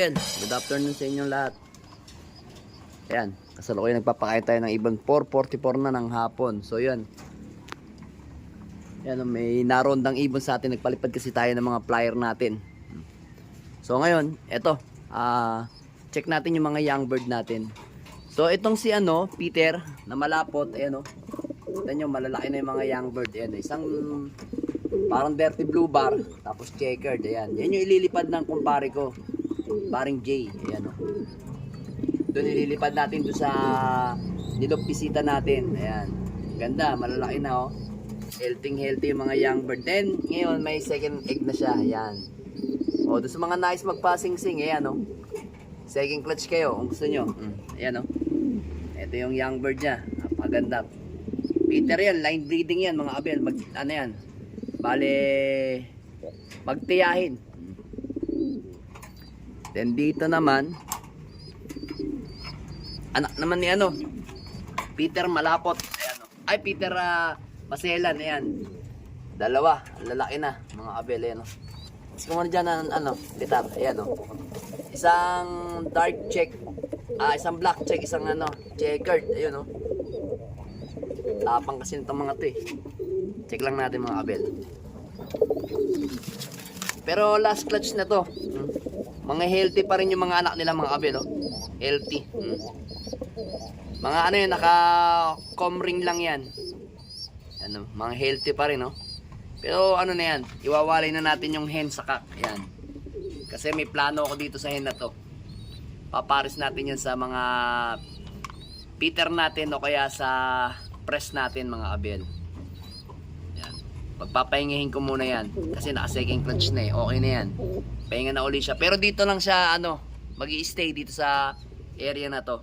Abel, good afternoon sa inyong lahat. Ayan, kasalukuyan nagpapakain tayo ng ibon. 4:44 na ng hapon. So yan. Yan, may narondang ibon sa atin. Nagpalipad kasi tayo ng mga flyer natin. So ngayon, eto. Check natin yung mga young bird natin. So itong si Peter na malapot, ayan o. Kita nyo, malalaki na yung mga young bird. Ayan, isang parang dirty blue bar, tapos checkered. Ayan, yan yung ililipad ng kumpare ko, paring J. Ayan o. Doon ililipad natin doon sa nilog bisita natin. Ayan, ganda, malalaki na o. Healthy yung mga young bird. Then ngayon may second egg na siya. Ayan. O, doon sa mga nice magpasingsing. Ayan o. Second clutch kayo kung gusto nyo. Ayan o. Ito yung young bird niya. Napaganda. Peter yan, line breeding yan mga Abel. Ano yan? Bale, magtiyahin. Then dito naman, anak naman ni Peter malapot. Ayan o. Ay, Peter Maselan, ayan. Dalawa, lalaki na mga Abel. Ayan o. Kasi kung ano dyan litar. Ayan o. Isang dark check, isang black check, isang checkered. Ayun o. Tapang kasi nitong mga to eh. Check lang natin mga Abel. Pero last clutch na to. Mga healthy pa rin yung mga anak nila mga Abel oh. Healthy. Mga yun, naka-com ring lang yan. Mga healthy pa rin oh. Pero na yan, iwawalay na natin yung hen sa kak. Ayan. Kasi may plano ako dito sa hen na to. Paparis natin yan sa mga Peter natin o kaya sa press natin mga Abel. Yan. Pagpapahingahin ko muna yan. Kasi naka second clutch na eh. Okay na yan. Pahinga na uli siya. Pero dito lang siya mag-i-stay dito sa area na to.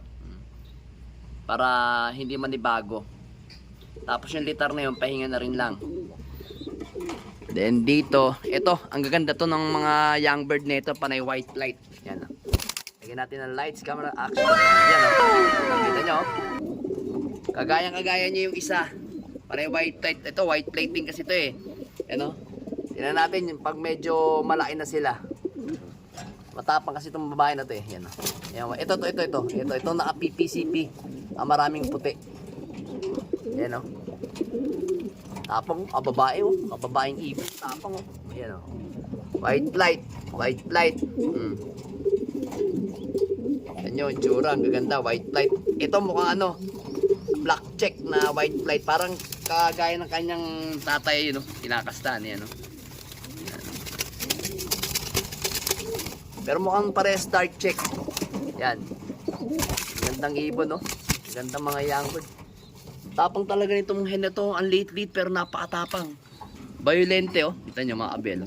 Para hindi manibago. Tapos yung litar na yun, pahinga na rin lang. Then dito, ito, ang gaganda to ng mga young bird nito, panay white light. Yan. Lagyan natin ng lights, camera, action. Yan nakita nyo. Kagaya niya yung isa. Panay white light. Ito, white light din kasi ito eh. Yan tingnan natin yung pag medyo malaki na sila. Matapang kasi itong babae na to eh. Yan. Yan. Ito, naka PPCP. Maraming puti. Yan tapang, babae babaeng ibon, tapang ayan white light. Yan yung tsura, ang gaganda, white light. Ito mukhang black check na white light, parang kagaya ng kanyang tatay kinakastan yan pero mukhang pares dark check. Yan, gandang ibon gandang mga young bird. Tapang talaga nitong hen na to, ang liit pero napakatapang. Violente kita nyo mga Abel.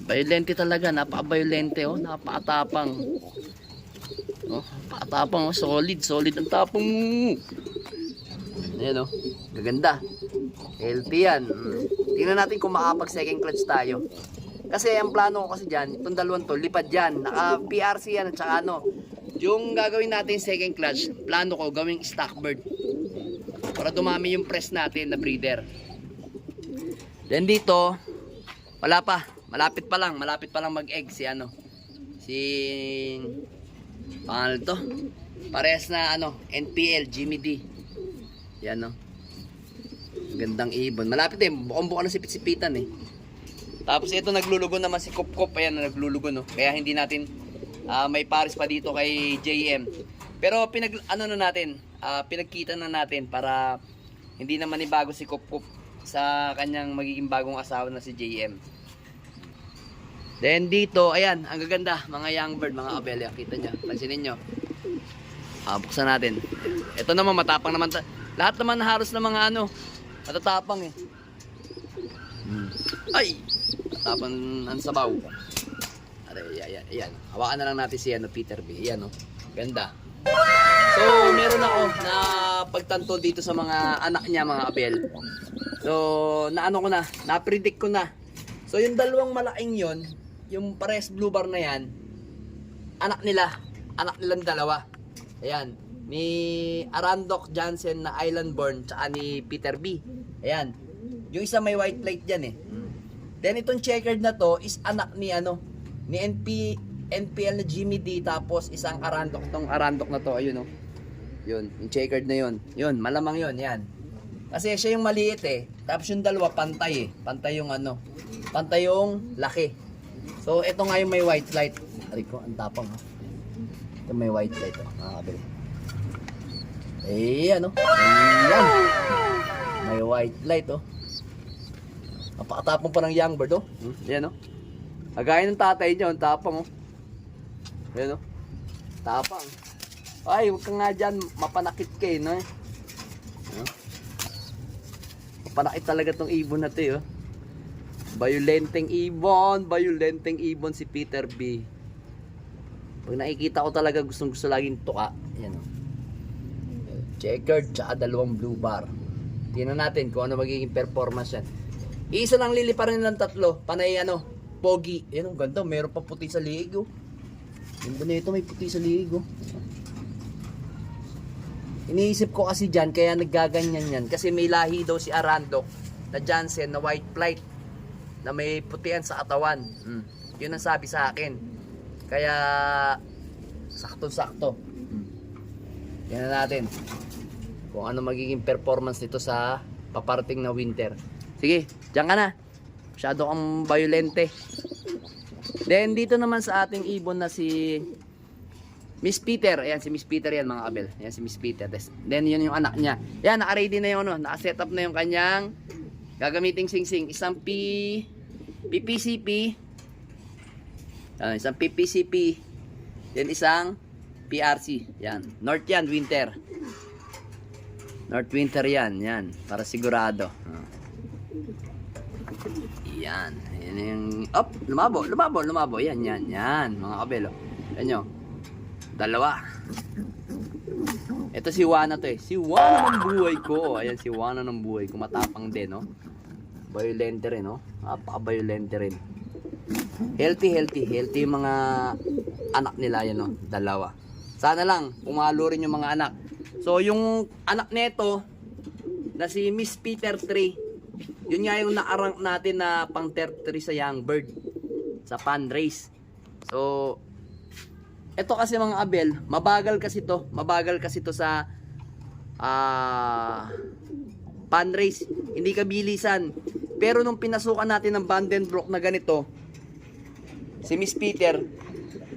Violente talaga, napaka-violente napakatapang. Napakatapang solid ang tapang. Ayan gaganda. Healthy yan. Tingnan natin kung makapag second clutch tayo. Kasi ang plano ko kasi dyan, itong dalawang to, lipad dyan. Naka PRC yan at saka yung gagawin natin second clutch, plano ko gawing stock bird. Para dumami yung press natin na breeder. Then dito, malapit pa lang mag-egg si pangalan to. Parehas na NPL, Jimmy D. Yan gandang ibon. Malapit bukong-buka na sipit-sipitan eh. Tapos ito naglulugo naman si Kop-Kop, ayan naglulugo Kaya hindi natin may pares pa dito kay JM. Pero pinagkita na natin para hindi naman ibago si Kop-Kop sa kanyang magiging bagong asawa na si JM. Then dito, ayan, ang gaganda, mga young bird, mga Abel, kita nyo, pansinin nyo. Buksan natin. Ito naman, matapang naman. Lahat naman halos na mga matatapang eh. Ay! Matapang ang sabaw. Ayan. Hawakan na lang natin si Peter B. Ayan ganda. So, meron ako na pagtanto dito sa mga anak niya, mga Abel. So, na-predict ko na. So, yung dalawang malaking yon, yung pares blue bar na yan, anak nilang dalawa. Ayan, ni Arandok Johnson na island born, tsaka ni Peter B. Ayan, yung isa may white light dyan eh. Then, itong checkered na to is anak ni NP NPL na Jimmy D, tapos isang Arandok. Itong Arandok na to, ayun, oh. Yun, yung checkered na yun. Yun, malamang yun, yan. Kasi siya yung maliit eh. Tapos yung dalawa, pantay eh. Pantay yung ano. Pantay yung laki. So, ito nga yung may white light. Aray ko, ang tapang, ha. Ito may white light, oh, mga kabel. Eh, ano? Ayan. May white light, oh. Napakatapang pa ng young bird, oh. Ayan, oh. Agaya ng tatay niya, ang tapang, oh. Ayan, oh. Tapang. Ay, huwag ka nga dyan. Mapanakit ka, eh, no? Mapanakit talaga tong ibon na to, oh. Violenteng ibon si Peter B. Pag nakikita ko talaga, gustong-gusto laging tuka. Ayan, oh. Checkered, tsaka dalawang blue bar. Tingnan natin kung ano magiging performance yan. Isa lang liliparan nilang tatlo. Panay ano, pogi. Yan ang ganda, meron pa puti sa liig, oh. Yung bonito may puti sa liig, oh. Iniisip ko kasi dyan, kaya naggaganyan yan. Kasi may lahi daw si Arandok na Jansen na white flight na may putian sa katawan. Yun ang sabi sa akin. Kaya sakto-sakto. Yan na natin kung ano magiging performance nito sa paparating na winter. Sige, diyan ka na. Masyado kang violente. Then dito naman sa ating ibon na si Miss Peter. Ayan si Miss Peter yan, mga kabel. Ayan si Miss Peter. Then yun yung anak niya. Yan, naka-ready na yung ano, naka-set up na yung kanyang gagamiting singsing. Isang PPCP. Isang PPCP. Then isang PRC. Yan. North yan, winter. North winter yan. Yan. Para sigurado. Yan. Yan yung... Up! Lumabo. Yan. Mga kabelo. Yan nyo. Dalawa. Ito si Juana to eh. Si Juana ng buhay ko. Ayan si Juana ng buhay ko. Matapang din, no? Violente rin, no? Napaka-violente rin. Healthy yung mga anak nila, yan, no? Dalawa. Sana lang, pumalo rin yung mga anak. So, yung anak neto, na si Miss Peter 3, yun nga yung na-rank natin na pang 33 sa young bird. Sa pan race. So, ito kasi mga abel, mabagal kasi to sa pan race. Hindi kabilisan. Pero nung pinasukan natin ng Vandenbroek na ganito, si Miss Peter,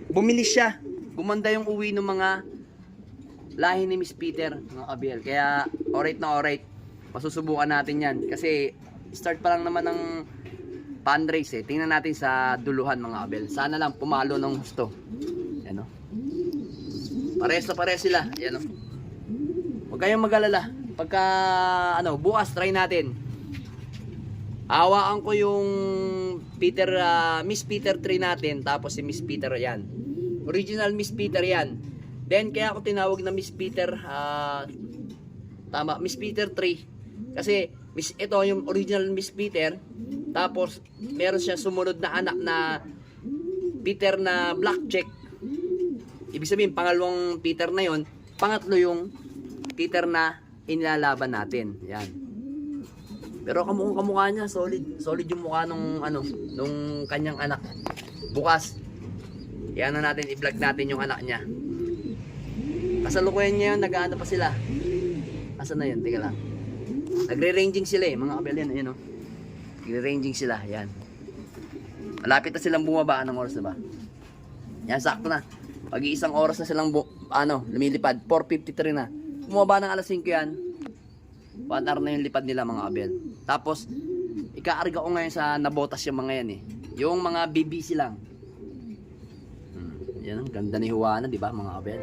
bumilis siya. Gumanda yung uwi ng mga lahi ni Miss Peter, mga abel. Kaya alright na alright. Masusubukan natin yan. Kasi start pa lang naman ng pan race eh. Tingnan natin sa duluhan, mga abel. Sana lang pumalo ng gusto. Yan, o. Pares na pares sila. Yan, o. Huwag kayong mag-alala. Pagka bukas try natin. Hawaan ko yung Miss Peter 3 natin, tapos si Miss Peter yan. Original Miss Peter yan. Then kaya ako tinawag na Miss Peter Miss Peter 3. Kasi ito yung original Miss Peter. Tapos meron siya sumunod na anak na Peter na black check. Ibig sabihin pangalawang Peter na yon, pangatlo yung Peter na inilalaban natin. Yan. Pero kamukha niya, solid yung mukha nung kanyang anak. Bukas yan na natin, i-vlog natin yung anak niya. Kasalukuyan niya yun, nag-aano pa sila. Asan na yun? Teka lang. Nagre-ranging sila eh, mga kabel yan. Ayan, oh. Nagre-ranging sila, yan. Malapit na silang bumaba. Anong oras na ba? Yan, sakto na. Pag-iisang oras na silang lumilipad. 4:53 na. Bumaba ng alas 5 yan. 1 hour na yung lipad nila, mga kabel. Tapos, ikaarga ko ngayon sa nabotas yung mga yan eh. Yung mga BBC lang. Yan ang ganda ni Juana, di ba, mga kabel?